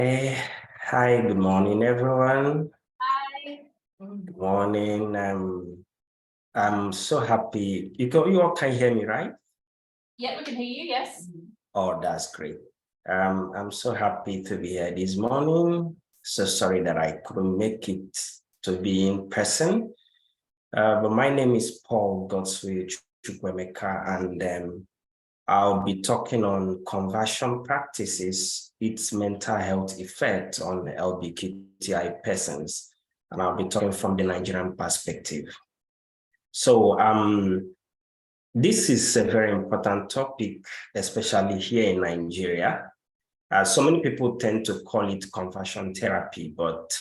Hi, good morning, everyone. Hi. Good morning. I'm so happy. You all can hear me, right? Yeah, we can hear you, yes. Oh, that's great. I'm so happy to be here this morning. So sorry that I couldn't make it to be in person. But my name is Paul Godswill Chukwemeka, and I'll be talking on conversion practices, its mental health effect on LGBTQI persons, and I'll be talking from the Nigerian perspective. So this is a very important topic, especially here in Nigeria. So many people tend to call it conversion therapy, but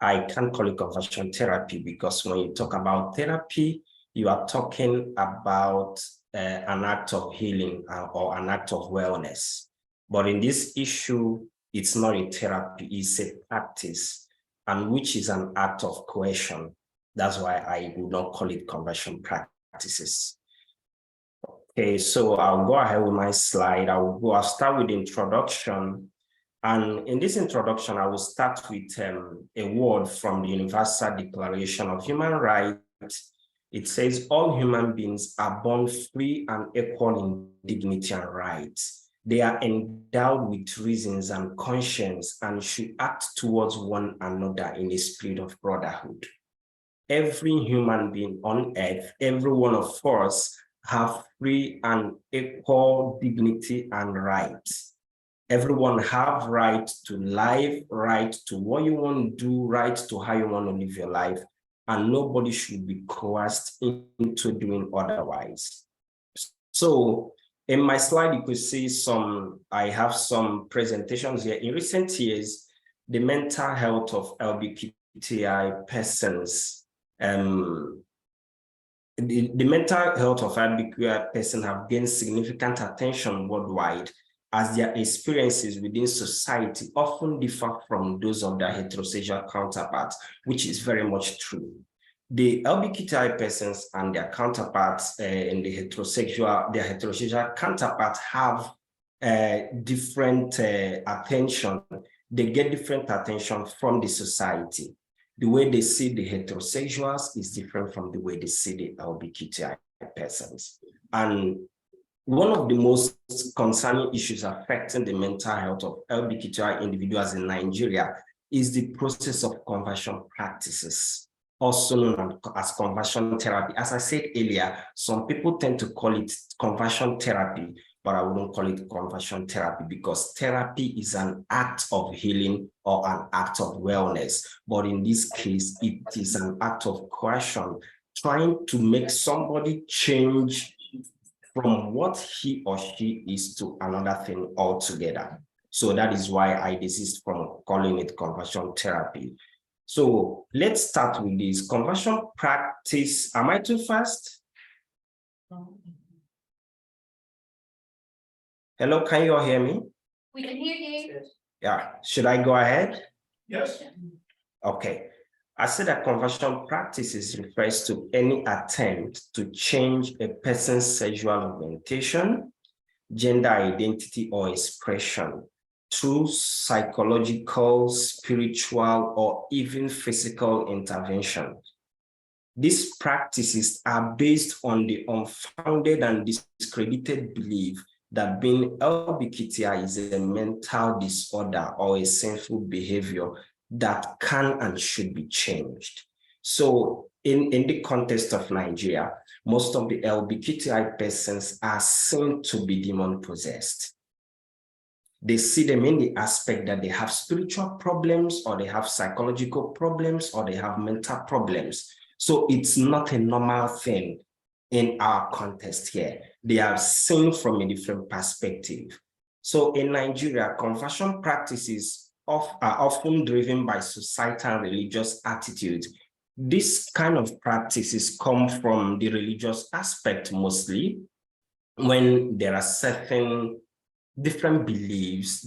I can't call it conversion therapy because when you talk about therapy, you are talking about an act of healing or an act of wellness. But in this issue, it's not a therapy, it's a practice, and which is an act of coercion. That's why I would not call it conversion practices. Okay, so I'll go ahead with my slide. I'll start with the introduction. And in this introduction, I will start with a word from the Universal Declaration of Human Rights. It says all human beings are born free and equal in dignity and rights. They are endowed with reasons and conscience and should act towards one another in a spirit of brotherhood. Every human being on earth, every one of us, have free and equal dignity and rights. Everyone have right to life, right to what you want to do, right to how you want to live your life, and nobody should be coerced into doing otherwise. So in my slide, you could see I have some presentations here. In recent years, the mental health of LGBTQI persons, the mental health of LGBTQI persons have gained significant attention worldwide, as their experiences within society often differ from those of their heterosexual counterparts, which is very much true. The LGBTQI persons and their counterparts in their heterosexual counterparts have different attention. They get different attention from the society. The way they see the heterosexuals is different from the way they see the LGBTQI persons. And one of the most concerning issues affecting the mental health of LGBTQI individuals in Nigeria is the process of conversion practices, also known as conversion therapy. As I said earlier, some people tend to call it conversion therapy, but I wouldn't call it conversion therapy because therapy is an act of healing or an act of wellness. But in this case, it is an act of coercion, trying to make somebody change from what he or she is to another thing altogether. So that is why I desist from calling it conversion therapy. So let's start with this conversion practice. Am I too fast? Hello, can you all hear me? We can hear you. Yeah, should I go ahead? Yes. Okay. I said that conversion practices refers to any attempt to change a person's sexual orientation, gender identity, or expression through psychological, spiritual, or even physical intervention. These practices are based on the unfounded and discredited belief that being LGBTQI is a mental disorder or a sinful behavior that can and should be changed. So in the context of Nigeria, most of the LGBTQI persons are seen to be demon-possessed. They see them in the aspect that they have spiritual problems, or they have psychological problems, or they have mental problems. So it's not a normal thing in our context here. They are seen from a different perspective. So in Nigeria, conversion practices are often driven by societal and religious attitudes. This kind of practices come from the religious aspect mostly, when there are certain different beliefs,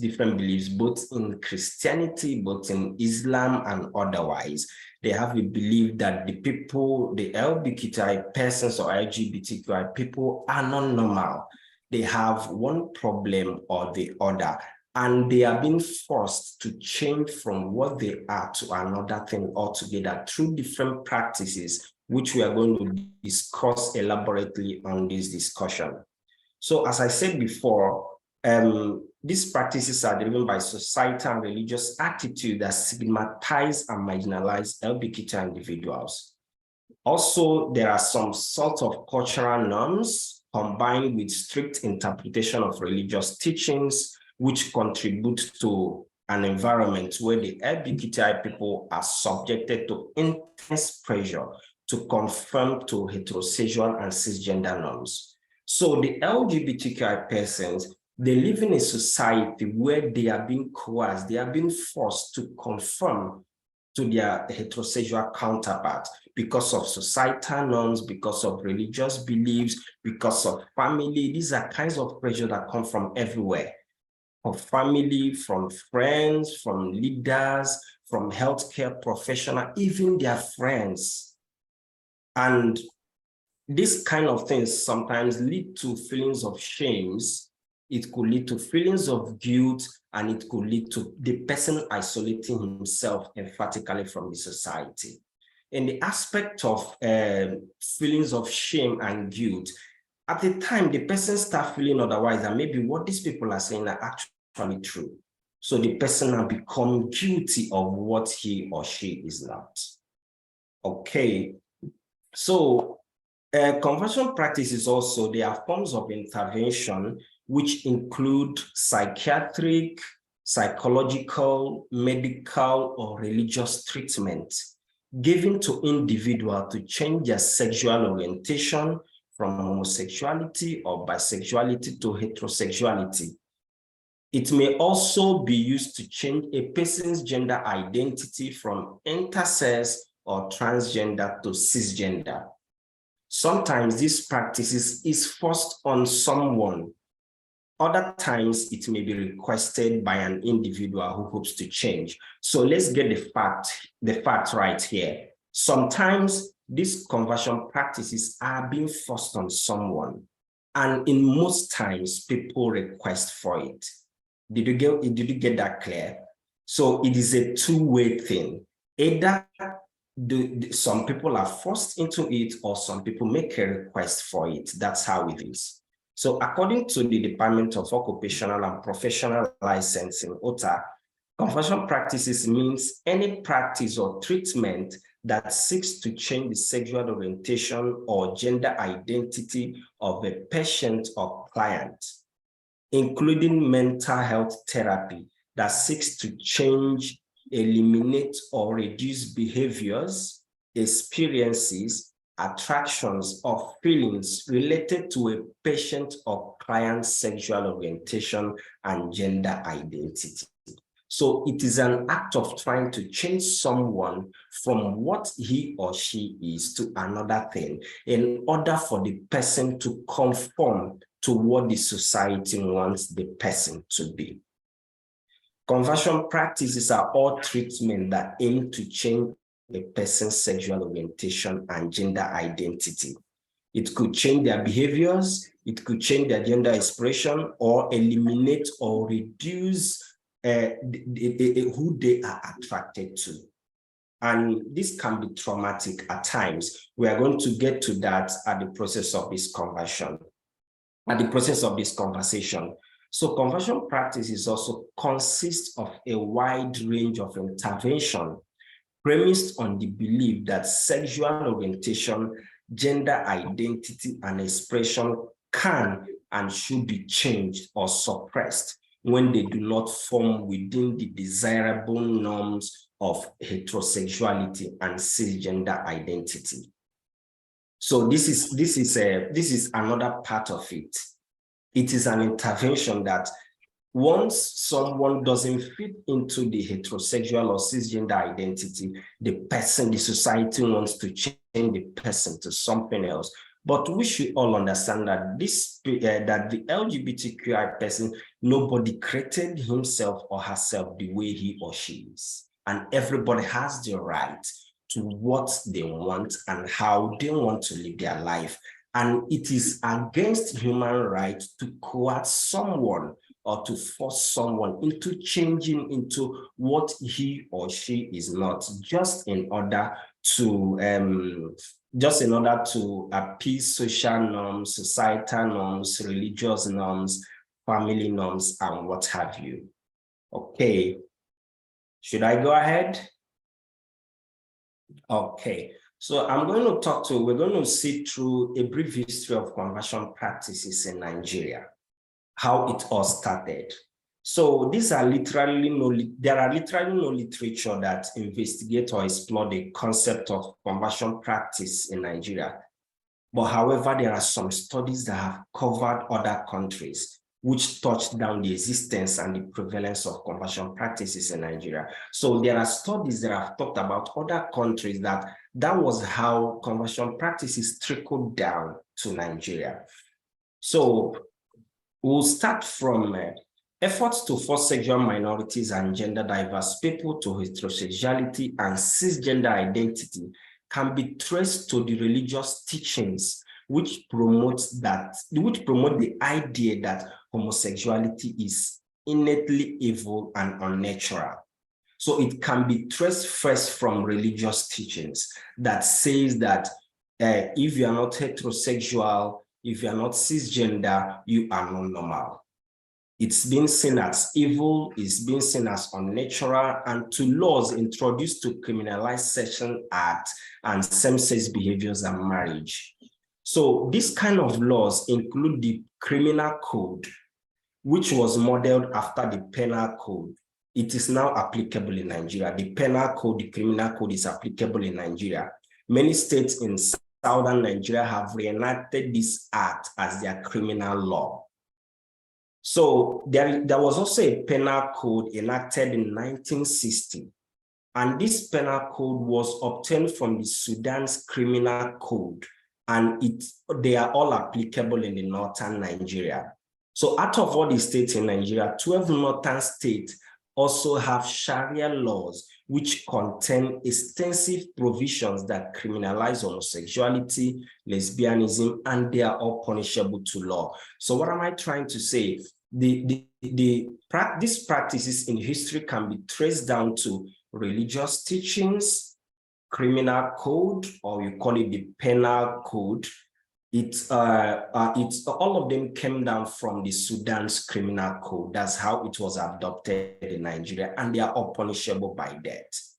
both in Christianity, both in Islam and otherwise. They have a belief that the LGBTQI persons or LGBTQI people are not normal. They have one problem or the other. and they are being forced to change from what they are to another thing altogether through different practices, which we are going to discuss elaborately on this discussion. So as I said before, these practices are driven by societal and religious attitudes that stigmatize and marginalize LGBTQI individuals. Also, there are some sort of cultural norms combined with strict interpretation of religious teachings, which contribute to an environment where the LGBTQI people are subjected to intense pressure to conform to heterosexual and cisgender norms. So the LGBTQI persons, they live in a society where they are being coerced, they are being forced to conform to their heterosexual counterpart because of societal norms, because of religious beliefs, because of family. These are kinds of pressure that come from everywhere. From family, from friends, from leaders, from healthcare professionals, even their friends. And this kind of things sometimes lead to feelings of shames. It could lead to feelings of guilt, and it could lead to the person isolating himself emphatically from the society. In the aspect of feelings of shame and guilt, at the time, the person starts feeling otherwise, and maybe what these people are saying are actually true. So the person has become guilty of what he or she is not. Okay, so conversion practices also, there are forms of intervention which include psychiatric, psychological, medical, or religious treatment given to individuals to change their sexual orientation from homosexuality or bisexuality to heterosexuality. It may also be used to change a person's gender identity from intersex or transgender to cisgender. Sometimes this practice is forced on someone. Other times it may be requested by an individual who hopes to change. So let's get the fact right here. Sometimes these conversion practices are being forced on someone, and in most times people request for it. Did you get that clear? So it is a two-way thing. Either some people are forced into it, or some people make a request for it. That's how it is. So according to the Department of Occupational and Professional Licensing, OTA, conversion practices means any practice or treatment that seeks to change the sexual orientation or gender identity of a patient or client, including mental health therapy that seeks to change, eliminate, or reduce behaviors, experiences, attractions, or feelings related to a patient or client's sexual orientation and gender identity. So it is an act of trying to change someone from what he or she is to another thing in order for the person to conform to what the society wants the person to be. Conversion practices are all treatments that aim to change a person's sexual orientation and gender identity. It could change their behaviors, it could change their gender expression, or eliminate or reduce who they are attracted to. And this can be traumatic at times. We are going to get to that at the process of this conversion, at the process of this conversation. So conversion practices also consist of a wide range of intervention premised on the belief that sexual orientation, gender identity, and expression can and should be changed or suppressed when they do not form within the desirable norms of heterosexuality and cisgender identity. So this is another part of it. It is an intervention that once someone doesn't fit into the heterosexual or cisgender identity, the society wants to change the person to something else. But we should all understand that that the LGBTQI person, nobody created himself or herself the way he or she is. And everybody has the right to what they want and how they want to live their life. And it is against human rights to coerce someone or to force someone into changing into what he or she is not, just in order to appease social norms, societal norms, religious norms, family norms, and what have you. Okay, should I go ahead? Okay, so we're going to see through a brief history of conversion practices in Nigeria, how it all started. So there are literally no literature that investigate or explore the concept of conversion practice in Nigeria. But however, there are some studies that have covered other countries which touched down the existence and the prevalence of conversion practices in Nigeria. So there are studies that have talked about other countries that was how conversion practices trickled down to Nigeria. So we'll start from efforts to force sexual minorities and gender diverse people to heterosexuality and cisgender identity can be traced to the religious teachings which promote the idea that homosexuality is innately evil and unnatural. So it can be traced first from religious teachings that says that if you are not heterosexual, if you are not cisgender, you are not normal. It's been seen as evil, it's been seen as unnatural, and to laws introduced to criminalize sexual acts and same-sex behaviors and marriage. So these kind of laws include the criminal code, which was modeled after the penal code. It is now applicable in Nigeria. The penal code, the criminal code is applicable in Nigeria. Many states in southern Nigeria have reenacted this act as their criminal law. So there was also a penal code enacted in 1960. And this penal code was obtained from the Sudan's criminal code. And they are all applicable in the northern Nigeria. So out of all the states in Nigeria, 12 northern states also have Sharia laws, which contain extensive provisions that criminalize homosexuality, lesbianism, and they are all punishable to law. So what am I trying to say? These practices in history can be traced down to religious teachings, criminal code, or you call it the penal code. All of them came down from the Sudan's criminal code. That's how it was adopted in Nigeria, and they are all punishable by death.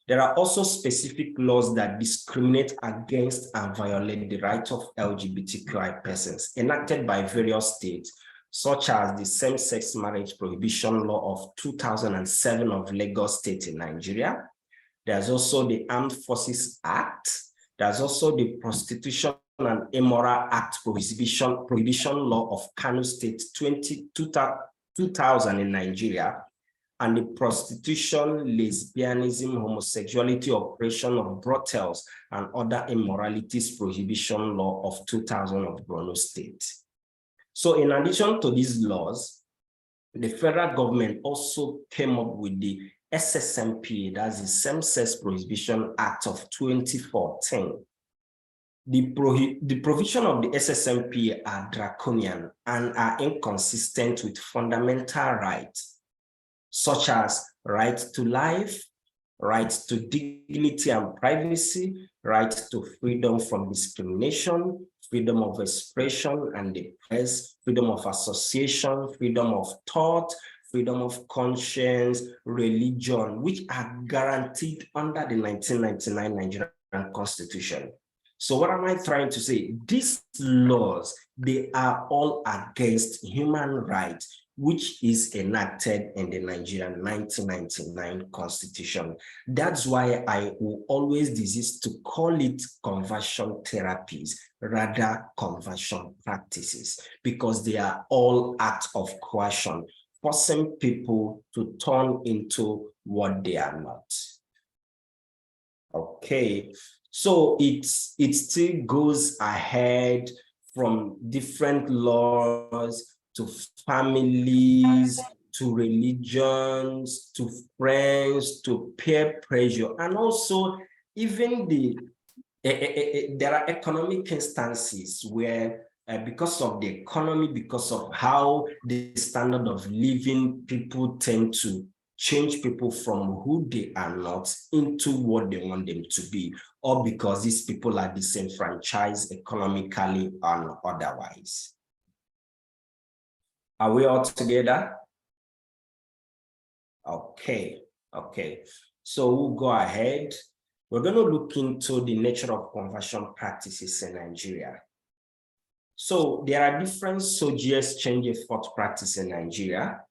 There are also specific laws that discriminate against and violate the rights of LGBTQI persons enacted by various states, such as the same-sex marriage prohibition law of 2007 of Lagos State in Nigeria. There's also the Armed Forces Act. There's also the Prostitution and Immoral Act prohibition law of Kano State 2000 in Nigeria, and the Prostitution, Lesbianism, Homosexuality, Operation of Brothels, and Other Immoralities prohibition law of 2000 of Borno State. So in addition to these laws, the federal government also came up with the SSMPA, that's the Same-Sex Prohibition Act of 2014. The provision of the SSMPA are draconian and are inconsistent with fundamental rights, such as right to life, right to dignity and privacy, right to freedom from discrimination, freedom of expression and the press, freedom of association, freedom of thought, freedom of conscience, religion, which are guaranteed under the 1999 Nigerian Constitution. So what am I trying to say? These laws, they are all against human rights, which is enacted in the Nigerian 1999 Constitution. That's why I will always desist to call it conversion therapies, rather conversion practices, because they are all acts of coercion, forcing people to turn into what they are not. Okay, so it still goes ahead from different laws to families, to religions, to friends, to peer pressure, and also even there are economic instances where because of the economy, because of how the standard of living, people tend to change people from who they are not into what they want them to be, or because these people are disenfranchised economically and otherwise. Are we all together? Okay. So we'll go ahead. We're going to look into the nature of conversion practices in Nigeria. So there are different SOGS change effort practices in Nigeria.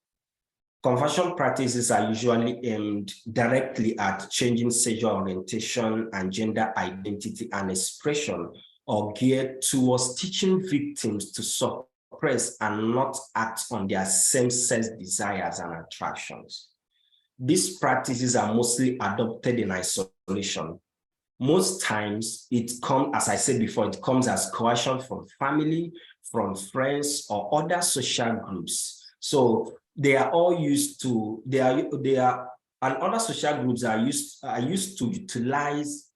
Conversion practices are usually aimed directly at changing sexual orientation and gender identity and expression, or geared towards teaching victims to suppress and not act on their same-sex desires and attractions. These practices are mostly adopted in isolation. Most times it comes, as I said before, it comes as coercion from family, from friends, or other social groups. So they are all used to, and other social groups are used to utilize,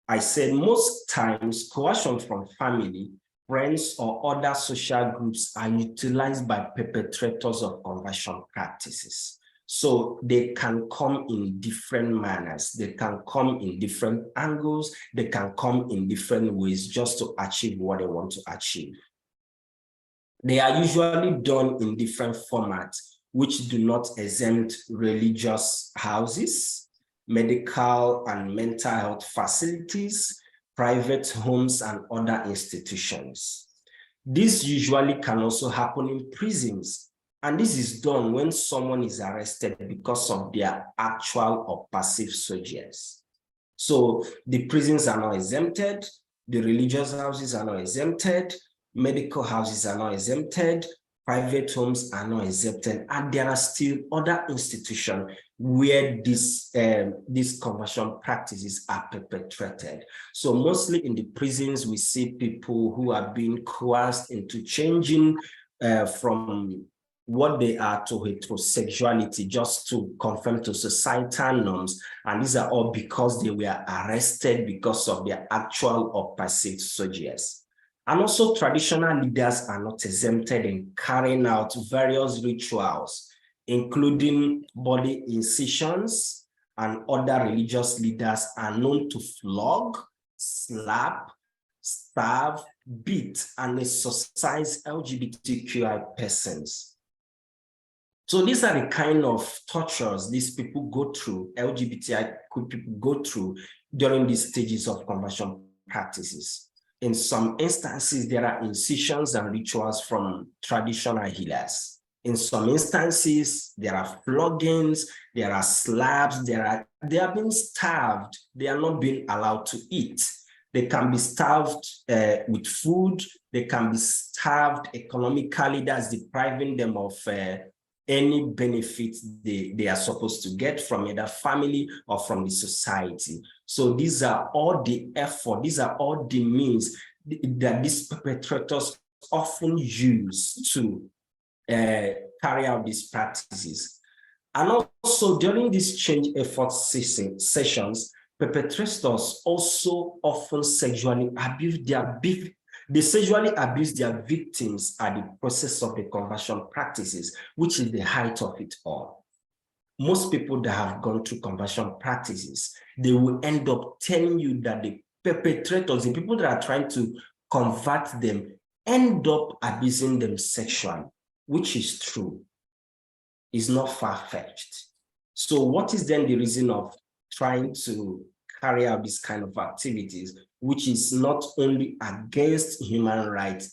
I said most times coercion from family, friends, or other social groups are utilized by perpetrators of conversion practices. So they can come in different manners, they can come in different angles, they can come in different ways just to achieve what they want to achieve. They are usually done in different formats, which do not exempt religious houses, medical and mental health facilities, private homes, and other institutions. This usually can also happen in prisons, and this is done when someone is arrested because of their actual or passive SOGS. So the prisons are not exempted, the religious houses are not exempted, medical houses are not exempted, private homes are not exempted, and there are still other institutions where these conversion practices are perpetrated. So mostly in the prisons, we see people who are being coerced into changing from what they are to heterosexuality just to conform to societal norms. And these are all because they were arrested because of their actual or perceived SOGS. And also traditional leaders are not exempted in carrying out various rituals, including body incisions, and other religious leaders are known to flog, slap, starve, beat, and exorcise LGBTQI persons. So these are the kind of tortures these people go through, LGBTI people go through during these stages of conversion practices. In some instances, there are incisions and rituals from traditional healers. In some instances, there are floggings, there are slaps, they are being starved, they are not being allowed to eat. They can be starved with food, they can be starved economically, that's depriving them of any benefits they are supposed to get from either family or from the society. So these are all the effort, these are all the means that these perpetrators often use to carry out these practices. And also during these change effort sessions, perpetrators also often sexually abuse they sexually abuse their victims at the process of the conversion practices, which is the height of it all. Most people that have gone through conversion practices, they will end up telling you that the perpetrators, the people that are trying to convert them, end up abusing them sexually, which is true. It's not far-fetched. So what is then the reason of trying to carry out this kind of activities, which is not only against human rights,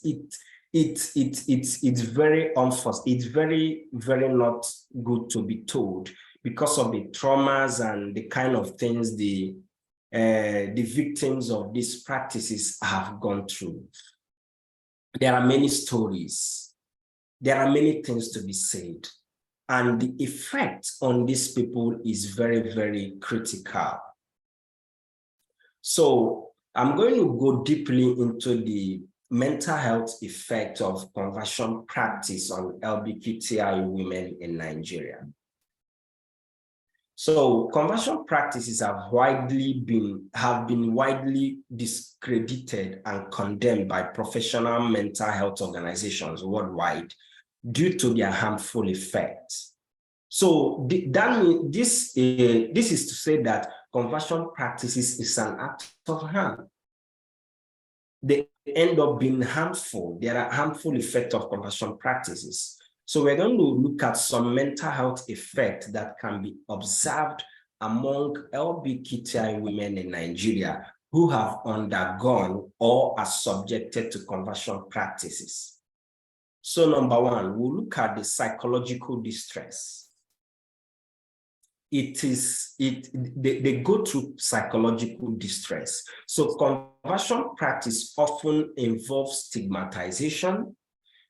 it's very unforced, it's very not good to be told because of the traumas and the kind of things the victims of these practices have gone through. There are many stories, there are many things to be said, and the effect on these people is very critical. So I'm going to go deeply into the mental health effect of conversion practice on LGBTQI women in Nigeria. So conversion practices have been widely discredited and condemned by professional mental health organizations worldwide due to their harmful effects. So that means this is to say that conversion practices is an act of harm. They end up being harmful. There are harmful effects of conversion practices. So we're going to look at some mental health effects that can be observed among LGBTQI women in Nigeria who have undergone or are subjected to conversion practices. So number one, we'll look at the psychological distress. They go through psychological distress. So conversion practice often involves stigmatization,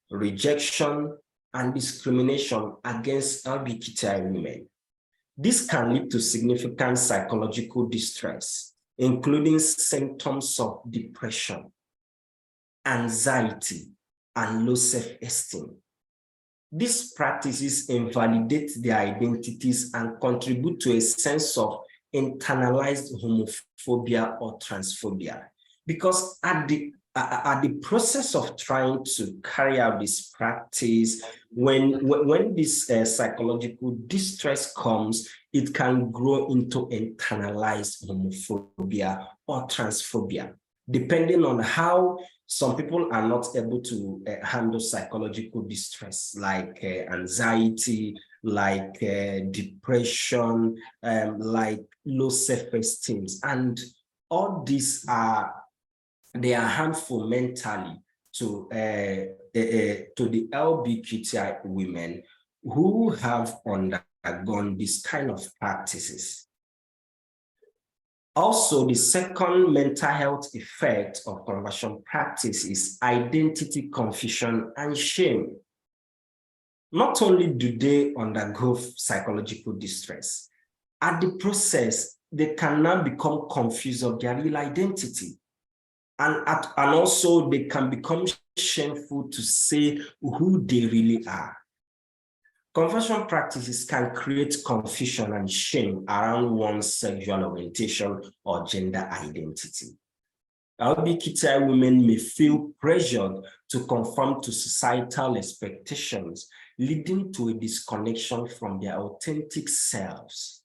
rejection, and discrimination against LGBTQI women. This can lead to significant psychological distress, including symptoms of depression, anxiety, and low self-esteem. These practices invalidate their identities and contribute to a sense of internalized homophobia or transphobia. Because at the process of trying to carry out this practice, when this psychological distress comes, it can grow into internalized homophobia or transphobia, depending on how some people are not able to handle psychological distress, like anxiety, like depression, like low self-esteem. And all these are harmful mentally to the LGBTQI women who have undergone this kind of practices. Also, the second mental health effect of conversion practice is identity confusion and shame. Not only do they undergo psychological distress, at the process, they can now become confused of their real identity. And also they can become shameful to say who they really are. Conversion practices can create confusion and shame around one's sexual orientation or gender identity. LGBTQI women may feel pressured to conform to societal expectations, leading to a disconnection from their authentic selves.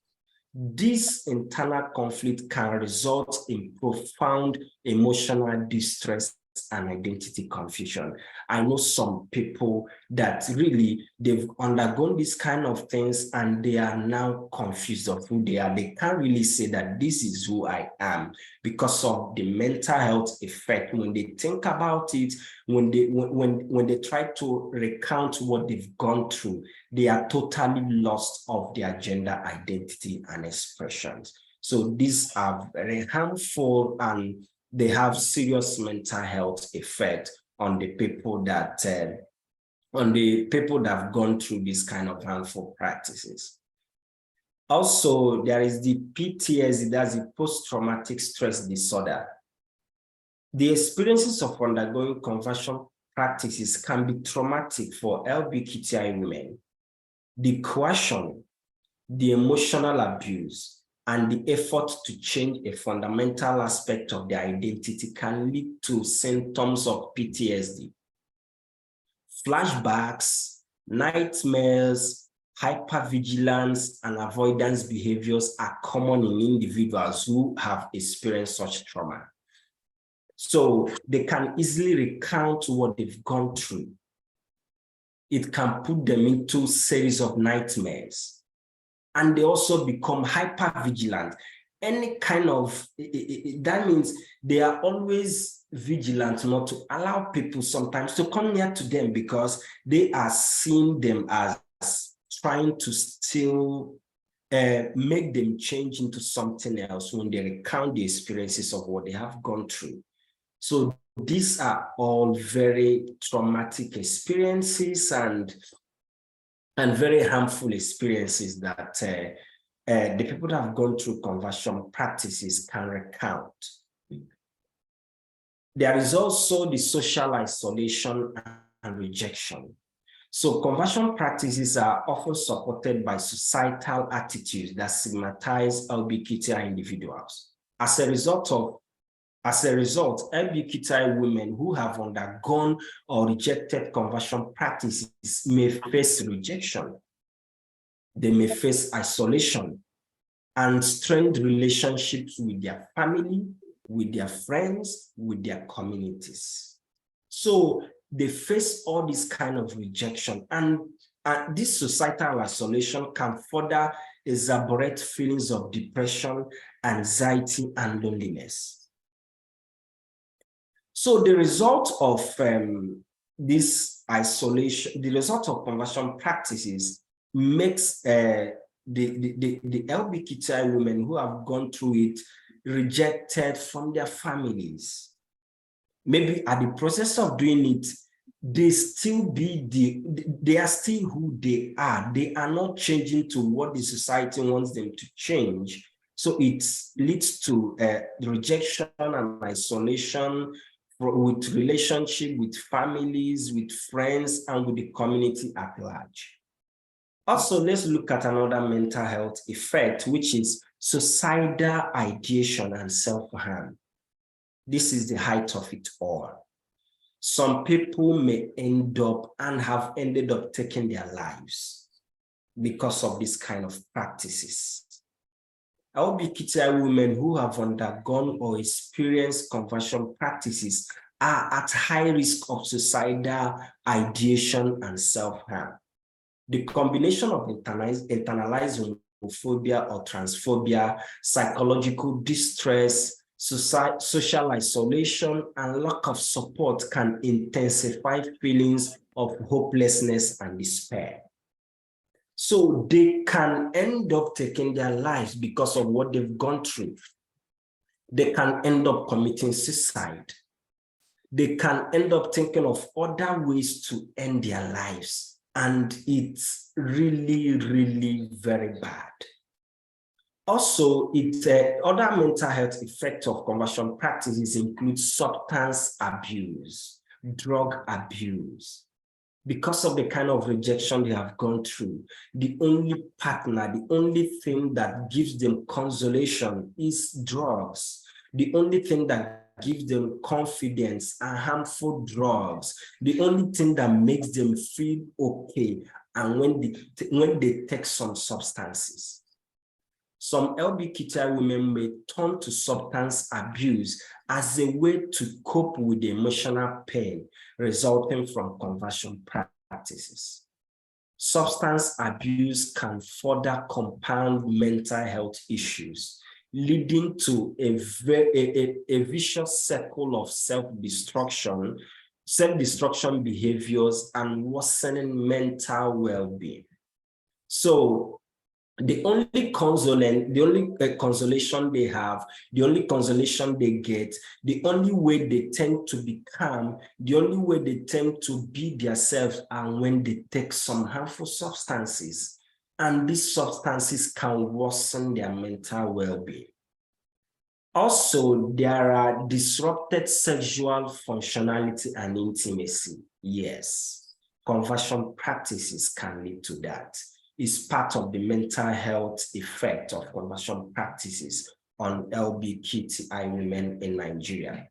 This internal conflict can result in profound emotional distress and identity confusion. I know some people that really, they've undergone these kind of things and they are now confused of who they are. They can't really say that this is who I am because of the mental health effect. When they think about it, when they try to recount what they've gone through, they are totally lost of their gender identity and expressions. So these are very harmful and they have serious mental health effect on the people that have gone through this kind of harmful practices. Also, there is the PTSD, that's the post-traumatic stress disorder. The experiences of undergoing conversion practices can be traumatic for LGBTQI women. The coercion, the emotional abuse, and the effort to change a fundamental aspect of their identity can lead to symptoms of PTSD. Flashbacks, nightmares, hypervigilance, and avoidance behaviors are common in individuals who have experienced such trauma. So they can easily recount what they've gone through. It can put them into a series of nightmares. And they also become hyper-vigilant. Any kind of, that means they are always vigilant not to allow people sometimes to come near to them because they are seeing them as trying to still make them change into something else when they recount the experiences of what they have gone through. So these are all very traumatic experiences and very harmful experiences that the people that have gone through conversion practices can recount. There is also the social isolation and rejection. So conversion practices are often supported by societal attitudes that stigmatize LGBTQI individuals. As a result, LGBTQI women who have undergone or rejected conversion practices may face rejection. They may face isolation and strained relationships with their family, with their friends, with their communities. So they face all this kind of rejection, and this societal isolation can further exacerbate feelings of depression, anxiety, and loneliness. So the result of this isolation, the result of conversion practices makes the LGBTQI women who have gone through it rejected from their families. Maybe at the process of doing it, they are still who they are. They are not changing to what the society wants them to change. So it leads to rejection and isolation with relationship, with families, with friends, and with the community at large. Also, let's look at another mental health effect, which is suicidal ideation and self-harm. This is the height of it all. Some people may end up and have ended up taking their lives because of this kind of practices. LGBTQI women who have undergone or experienced conversion practices are at high risk of suicidal ideation and self-harm. The combination of internalized homophobia or transphobia, psychological distress, social isolation, and lack of support can intensify feelings of hopelessness and despair. So they can end up taking their lives because of what they've gone through. They can end up committing suicide. They can end up thinking of other ways to end their lives. And it's really, really very bad. Also, other mental health effects of conversion practices include substance abuse, drug abuse. Because of the kind of rejection they have gone through, the only partner, the only thing that gives them consolation is drugs. The only thing that gives them confidence are harmful drugs. The only thing that makes them feel okay and when they take some substances. Some LGBTQI women may turn to substance abuse as a way to cope with the emotional pain resulting from conversion practices. Substance abuse can further compound mental health issues, leading to a vicious circle of self-destruction behaviors, and worsening mental well-being. So the only consolation they have, the only consolation they get, the only way they tend to be calm, the only way they tend to be themselves are when they take some harmful substances. And these substances can worsen their mental well-being. Also, there are disrupted sexual functionality and intimacy. Yes, conversion practices can lead to that. Is part of the mental health effect of conversion practices on LGBTQI women in Nigeria.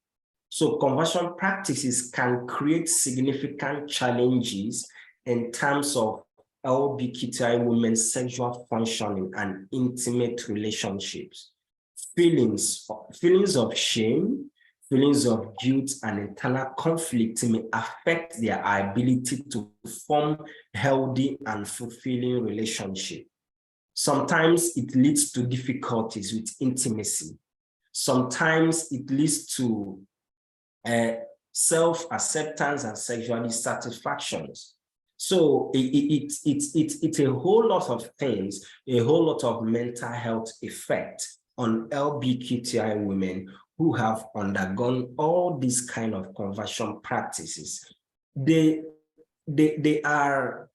So conversion practices can create significant challenges in terms of LGBTQI women's sexual functioning and intimate relationships. Feelings of shame, feelings of guilt, and internal conflict may affect their ability to form healthy and fulfilling relationships. Sometimes it leads to difficulties with intimacy. Sometimes it leads to self-acceptance and sexual dissatisfactions. So it's a whole lot of things, a whole lot of mental health effect on LGBTQI women who have undergone all these kind of conversion practices. They are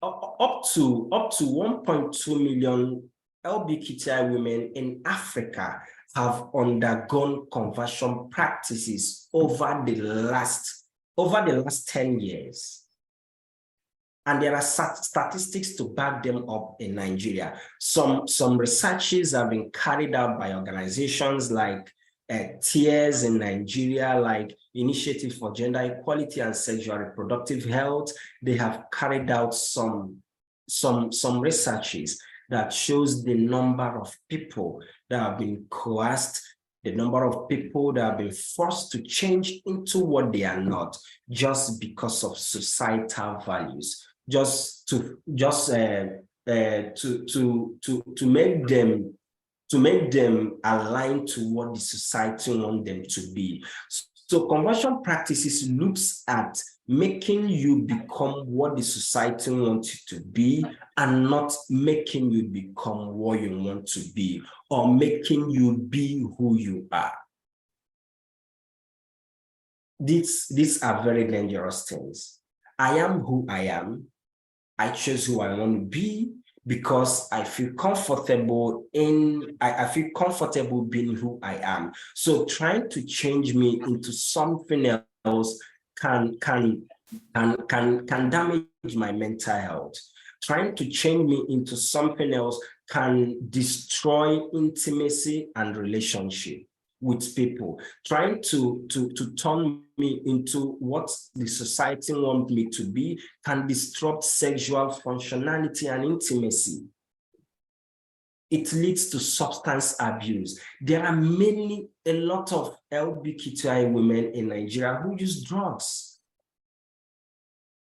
up to 1.2 million LGBTQI women in Africa have undergone conversion practices over the last over the last 10 years. And there are statistics to back them up in Nigeria. Some researches have been carried out by organizations like TEARS in Nigeria, like Initiative for Gender Equality and Sexual Reproductive Health. They have carried out some researches that shows the number of people that have been coerced, the number of people that have been forced to change into what they are not, just because of societal values, just to make them align to what the society wants them to be. So conversion practices looks at making you become what the society wants you to be, and not making you become what you want to be, or making you be who you are. These are very dangerous things. I am who I am. I choose who I want to be because I feel comfortable I feel comfortable being who I am. So trying to change me into something else can damage my mental health. Trying to change me into something else can destroy intimacy and relationship with people. Trying to turn me into what the society wants me to be can disrupt sexual functionality and intimacy. It leads to substance abuse. There are a lot of LGBTQI women in Nigeria who use drugs.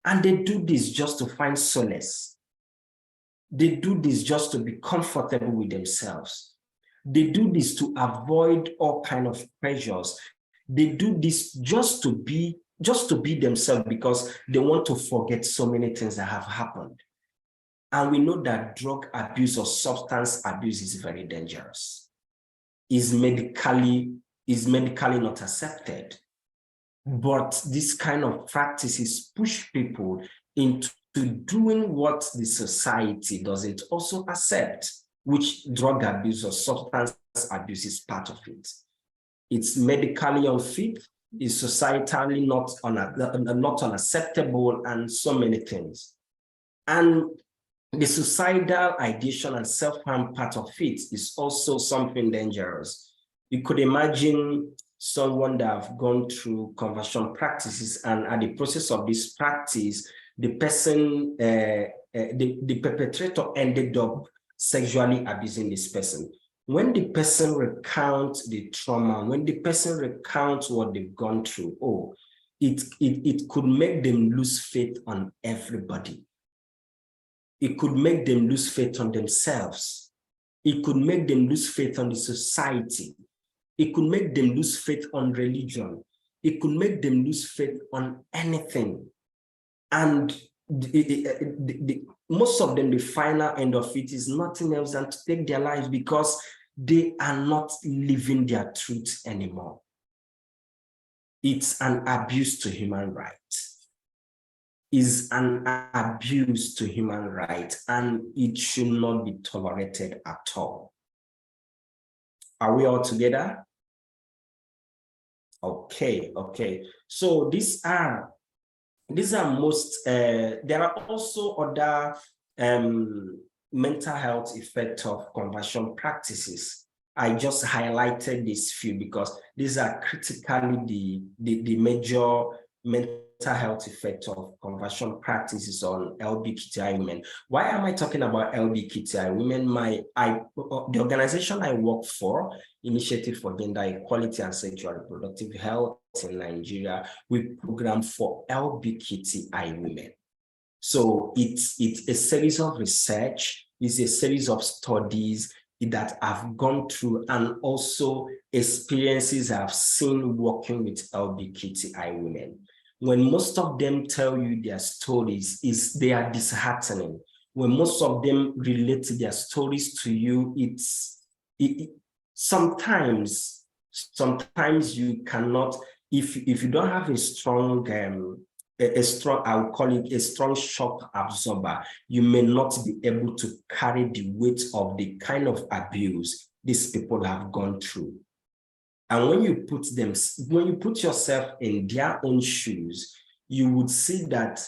And they do this just to find solace. They do this just to be comfortable with themselves. They do this to avoid all kinds of pressures. They do this just to be themselves, because they want to forget so many things that have happened. And we know that drug abuse or substance abuse is very dangerous. Is medically not accepted. But this kind of practices push people into doing what the society doesn't also accept, which drug abuse or substance abuse is part of it. It's medically unfit, it's societally not unacceptable, and so many things. And the suicidal ideation and self-harm part of it is also something dangerous. You could imagine someone that have gone through conversion practices, and at the process of this practice, the person, the perpetrator ended up sexually abusing this person. When the person recounts the trauma, when the person recounts what they've gone through, it could make them lose faith on everybody. It could make them lose faith on themselves. It could make them lose faith on the society. It could make them lose faith on religion. It could make them lose faith on anything. And most of them, the final end of it is nothing else than to take their lives, because they are not living their truth anymore. It's an abuse to human rights. Is an abuse to human rights, and it should not be tolerated at all. Are we all together? Okay. So these are most, there are also other mental health effects of conversion practices. I just highlighted these few because these are critically the major mental health effect of conversion practices on LGBTQI women. Why am I talking about LGBTQI women? The organization I work for, Initiative for Gender Equality and Sexual Reproductive Health in Nigeria, we program for LGBTQI women. So it's a series of research, it's a series of studies that I've gone through, and also experiences I've seen working with LGBTQI women. When most of them tell you their stories, they are disheartening. When most of them relate their stories to you, sometimes you cannot, if you don't have a strong, I would call it a strong shock absorber, you may not be able to carry the weight of the kind of abuse these people have gone through. And when you put yourself in their own shoes, you would see that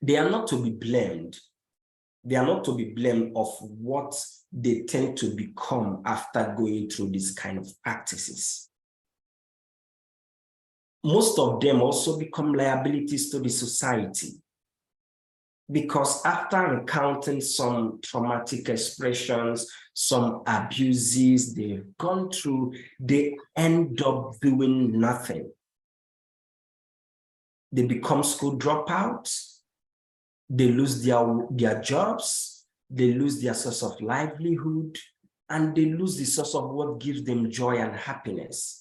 they are not to be blamed. They are not to be blamed of what they tend to become after going through these kind of practices. Most of them also become liabilities to the society, because after encountering some traumatic expressions, some abuses they've gone through, they end up doing nothing. They become school dropouts, they lose their jobs, they lose their source of livelihood, and they lose the source of what gives them joy and happiness.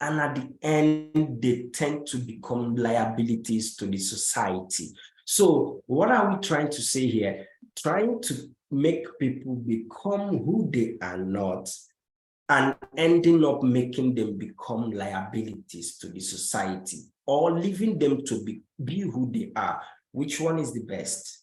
And at the end, they tend to become liabilities to the society. So what are we trying to say here? Trying to make people become who they are not, and ending up making them become liabilities to the society, or leaving them to be who they are. Which one is the best?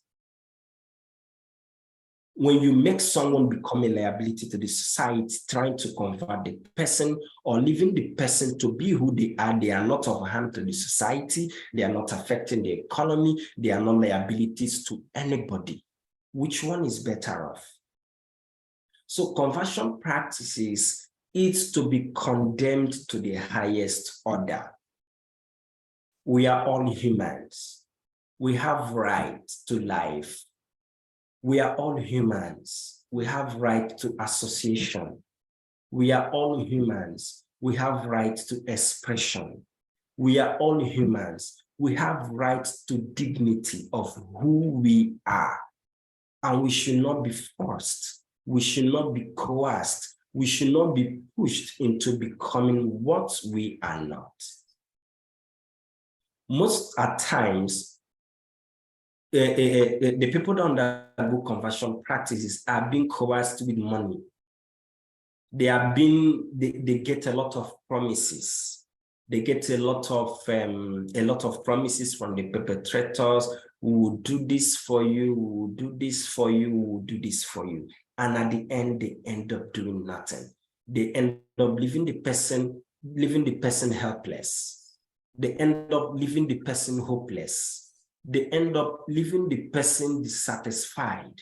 When you make someone become a liability to the society, trying to convert the person, or leaving the person to be who they are not of harm to the society, they are not affecting the economy, they are not liabilities to anybody. Which one is better off? So conversion practices, it's to be condemned to the highest order. We are all humans. We have right to life. We are all humans. We have right to association. We are all humans. We have right to expression. We are all humans. We have right to dignity of who we are. And we should not be forced. We should not be coerced. We should not be pushed into becoming what we are not. Most at times, the people that undergo conversion practices are being coerced with money. They get a lot of promises. They get a lot of promises from the perpetrators. We will do this for you, we will do this for you, we will do this for you. And at the end, they end up doing nothing. They end up leaving the person helpless. They end up leaving the person hopeless. They end up leaving the person dissatisfied.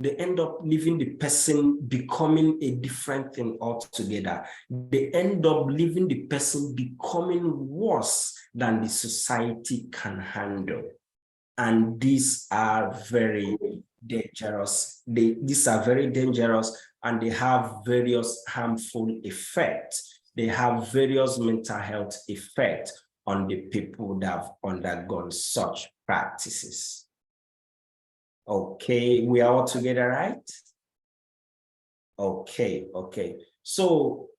They end up leaving the person becoming a different thing altogether. They end up leaving the person becoming worse than the society can handle. And these are very dangerous. These are very dangerous, and they have various harmful effects. They have various mental health effects on the people that have undergone such practices. Okay, we are all together, right? Okay. So,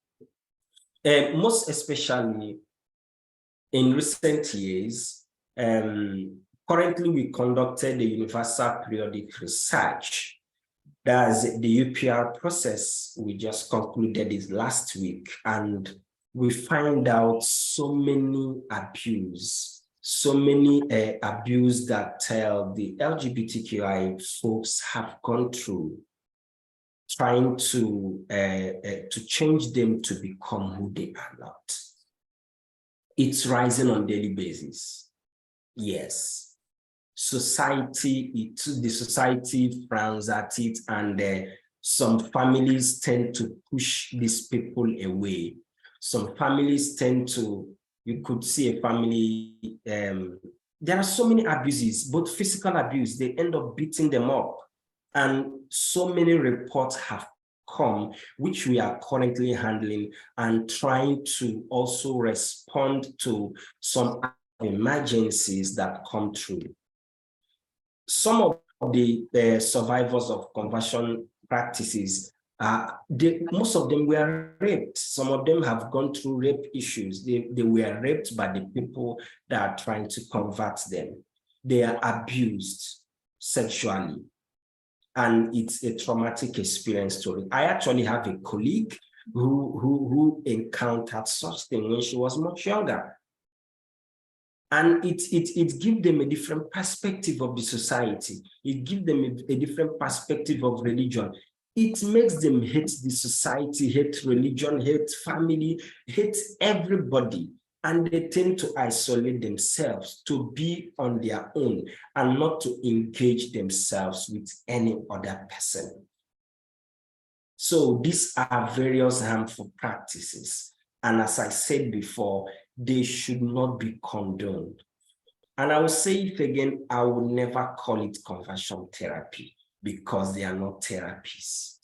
most especially in recent years, currently we conducted the Universal Periodic Research. That's the UPR process. We just concluded it last week, and we find out so many abuse that the LGBTQI folks have gone through, trying to change them to become who they are not. It's rising on a daily basis. Yes. The society frowns at it, and some families tend to push these people away. Some families tend to, you could see a family, there are so many abuses, both physical abuse, they end up beating them up. And so many reports have come, which we are currently handling and trying to also respond to some emergencies that come through. Some of the survivors of conversion practices, most of them were raped. Some of them have gone through rape issues. They were raped by the people that are trying to convert them. They are abused sexually, and it's a traumatic experience story. I actually have a colleague who encountered such thing when she was much younger. And it gives them a different perspective of the society. It gives them a different perspective of religion. it makes them hate the society, hate religion, hate family, hate everybody. And they tend to isolate themselves to be on their own and not to engage themselves with any other person. So these are various harmful practices. And as I said before, they should not be condoned. And I will say it again, I will never call it conversion therapy because they are not therapies.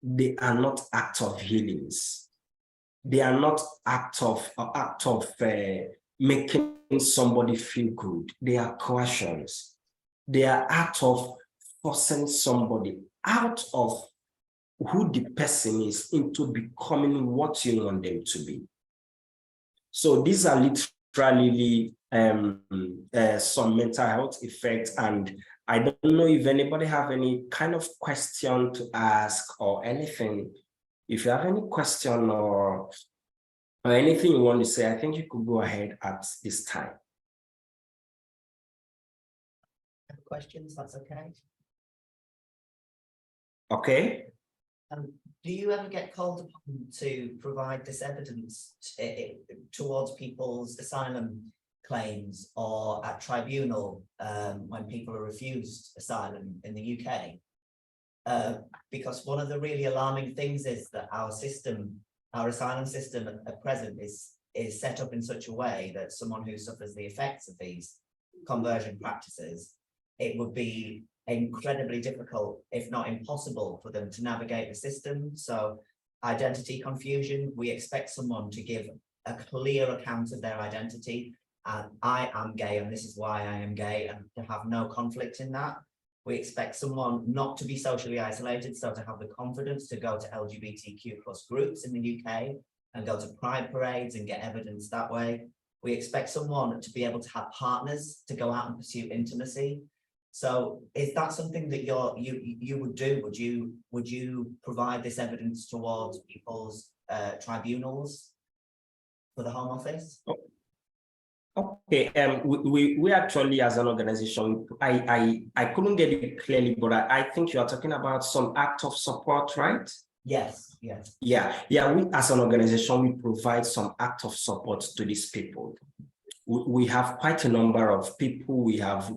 They are not acts of healings. They are not act of making somebody feel good. They are coercions. They are act of forcing somebody out of who the person is into becoming what you want them to be. So these are literally some mental health effects, and I don't know if anybody have any kind of question to ask or anything. If you have any question or anything you want to say, I think you could go ahead at this time. Questions, that's okay. Okay. Do you ever get called upon to provide this evidence towards people's asylum claims or at tribunal when people are refused asylum in the UK? Because one of the really alarming things is that our asylum system at present is set up in such a way that someone who suffers the effects of these conversion practices, it would be incredibly difficult, if not impossible, for them to navigate the system. So identity confusion, we expect someone to give a clear account of their identity, and I am gay and this is why I am gay, and to have no conflict in that. We expect someone not to be socially isolated, so to have the confidence to go to LGBTQ+ groups in the UK and go to pride parades and get evidence that way. We expect someone to be able to have partners to go out and pursue intimacy. So is that something that you would do? Would you provide this evidence towards people's tribunals for the Home Office? Okay, we actually, as an organization, I couldn't get it clearly, but I think you are talking about some act of support, right? Yes, yes. Yeah. We as an organization, we provide some act of support to these people. We have quite a number of people. We have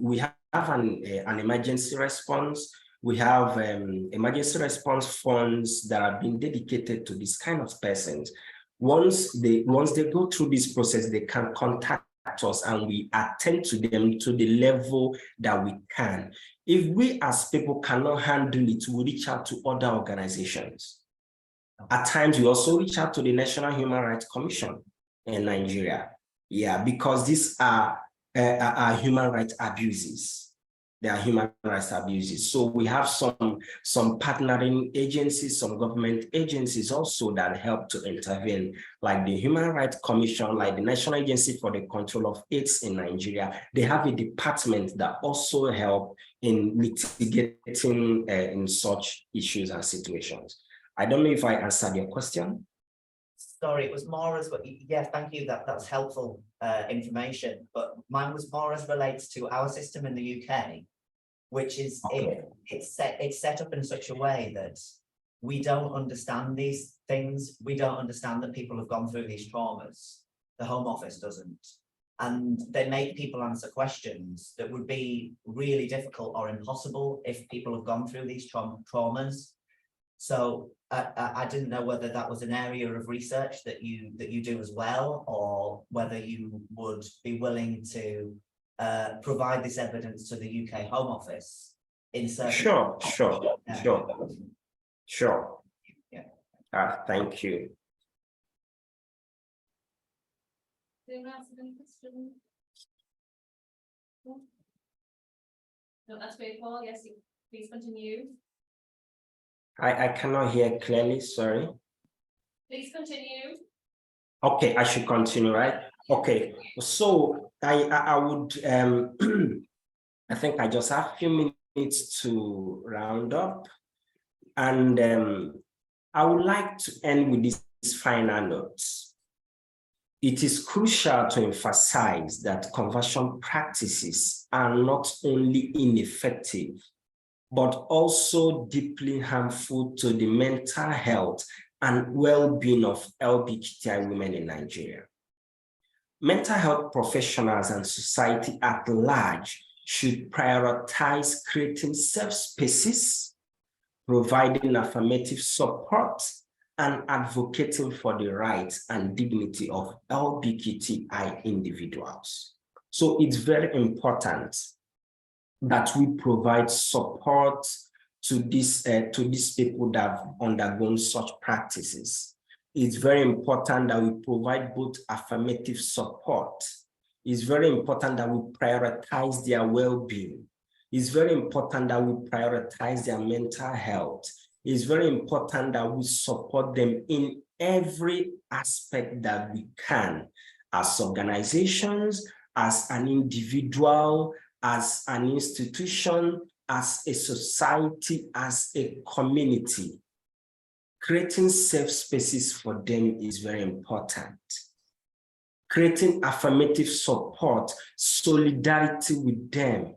an emergency response. We have emergency response funds that have been dedicated to this kind of persons. Once they go through this process, they can contact us and we attend to them to the level that we can. If we as people cannot handle it, we reach out to other organizations. At times, we also reach out to the National Human Rights Commission in Nigeria. Yeah, because these are human rights abuses. They are human rights abuses. So we have some partnering agencies, some government agencies also that help to intervene, like the Human Rights Commission, like the National Agency for the Control of AIDS in Nigeria. They have a department that also help in mitigating in such issues and situations. I don't know if I answered your question. Sorry, it was more as well. Yeah, thank you. That's helpful information. But mine was more as relates to our system in the UK, which is Okay. it's set up in such a way that we don't understand these things. We don't understand that people have gone through these traumas. The Home Office doesn't, and they make people answer questions that would be really difficult or impossible if people have gone through these traumas. So I didn't know whether that was an area of research that you do as well, or whether you would be willing to provide this evidence to the UK Home Office in certain. Sure. Yeah. Thank you. Anyone else have any questions? No, that's great, Paul. Yes, please continue. I cannot hear clearly, sorry. Please continue. Okay, I should continue, right? Okay, so I would, I think I just have a few minutes to round up. And I would like to end with these final notes. It is crucial to emphasize that conversion practices are not only ineffective, but also deeply harmful to the mental health and well-being of LGBTQI women in Nigeria. Mental health professionals and society at large should prioritize creating safe spaces, providing affirmative support, and advocating for the rights and dignity of LGBTQI individuals. So it's very important that we provide support to these people that have undergone such practices. It's very important that we provide both affirmative support. It's very important that we prioritize their well-being. It's very important that we prioritize their mental health. It's very important that we support them in every aspect that we can, as organizations, as an individual, as an institution, as a society, as a community. Creating safe spaces for them is very important. Creating affirmative support, solidarity with them,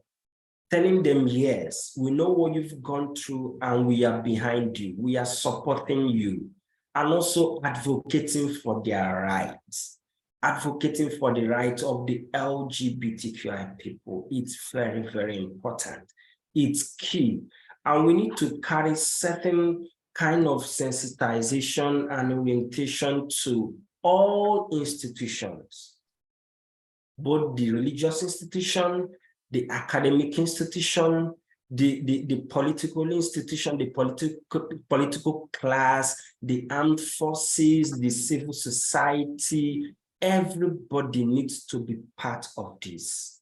telling them, yes, we know what you've gone through and we are behind you. We are supporting you. And also advocating for their rights. Advocating for the rights of the LGBTQI people. It's very, very important. It's key. And we need to carry certain kind of sensitization and orientation to all institutions, both the religious institution, the academic institution, the political institution, the political class, the armed forces, the civil society. Everybody needs to be part of this.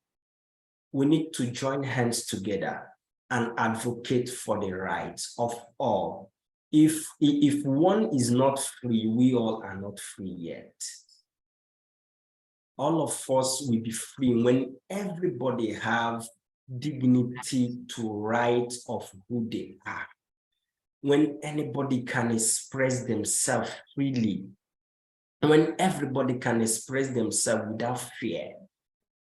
We need to join hands together and advocate for the rights of all. If one is not free, we all are not free yet. All of us will be free when everybody have dignity to right of who they are. When anybody can express themselves freely. When everybody can express themselves without fear.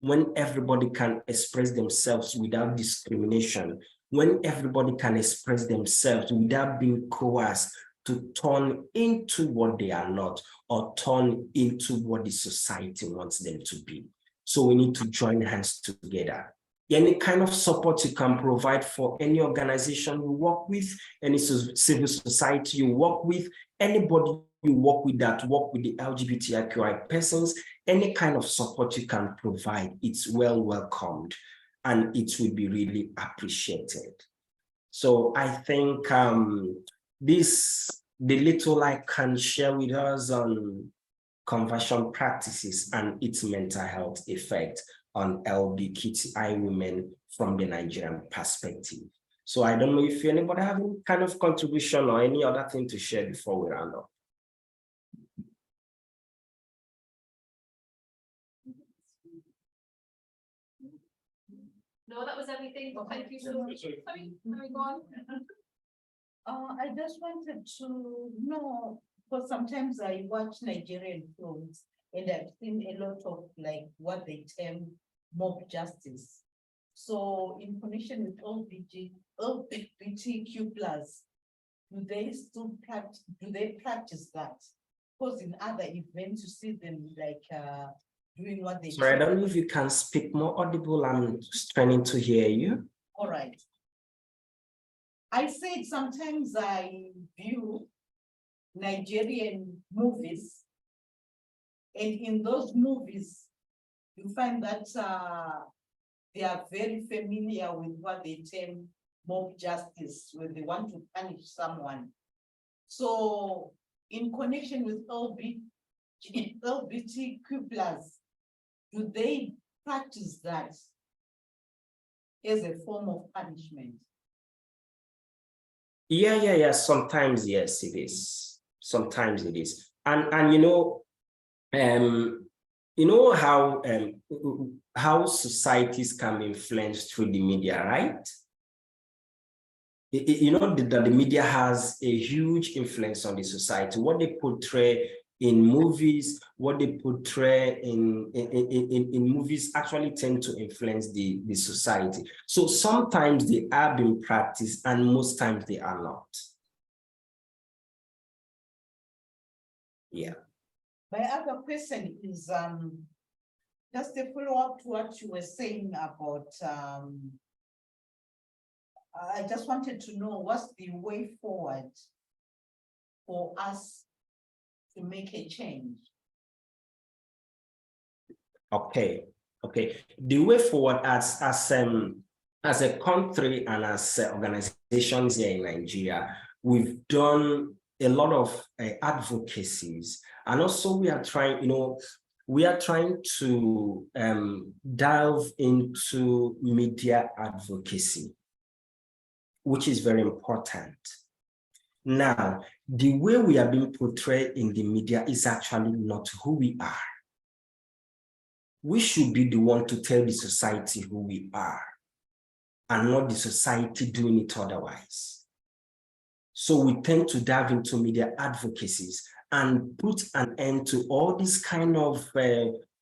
When everybody can express themselves without discrimination. When everybody can express themselves without being coerced to turn into what they are not, or turn into what the society wants them to be. So we need to join hands together. Any kind of support you can provide for any organization you work with, any civil society you work with, anybody you work with that work with the LGBTQI persons, any kind of support you can provide, it's well welcomed and it will be really appreciated. So I think the little I can share with us on conversion practices and its mental health effect on LGBTQI women from the Nigerian perspective. So I don't know if anybody have any kind of contribution or any other thing to share before we round up. No, that was everything. Thank you so much. Sorry, go on. I just wanted to know, because sometimes I watch Nigerian films and I've seen a lot of like what they term mob justice. So in connection with LGBTQ+, do they practice that? Because in other events you see them like doing what they. Sorry, I don't know if you can speak more audible. I'm straining to hear you. All right. I said sometimes I view Nigerian movies, and in those movies, you find that they are very familiar with what they term mob justice, when they want to punish someone. So in connection with LGBTQ+, do they practice that as a form of punishment? Yeah. Sometimes, yes, it is. Sometimes it is. And you know how societies can be influenced through the media, right? You know that the media has a huge influence on the society. What they portray in movies, what they portray in movies actually tend to influence the society. So sometimes they are being practiced and most times they are not. Yeah. My other question is just a follow-up to what you were saying about I just wanted to know what's the way forward for us to make a change. Okay. The way forward as a country and as organizations here in Nigeria, we've done a lot of advocacies, and also we are trying, to delve into media advocacy, which is very important. Now, the way we are being portrayed in the media is actually not who we are. We should be the one to tell the society who we are, and not the society doing it otherwise. So we tend to dive into media advocacies and put an end to all these kind of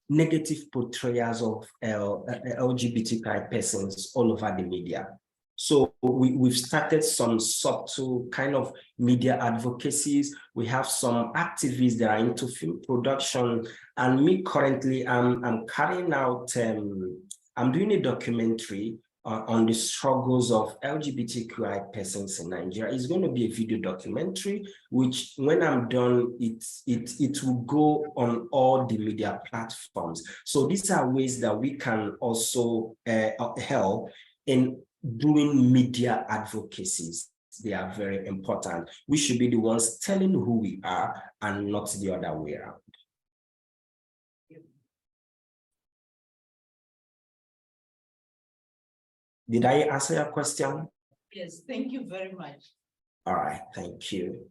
negative portrayals of LGBTQI persons all over the media. So we've started some subtle kind of media advocacies. We have some activists that are into film production, and me currently, I'm carrying out, I'm doing a documentary on the struggles of LGBTQI persons in Nigeria. It's going to be a video documentary, which when I'm done, it will go on all the media platforms. So these are ways that we can also help in doing media advocacies. They are very important. We should be the ones telling who we are and not the other way around. Did I answer your question? Yes, thank you very much. All right, thank you.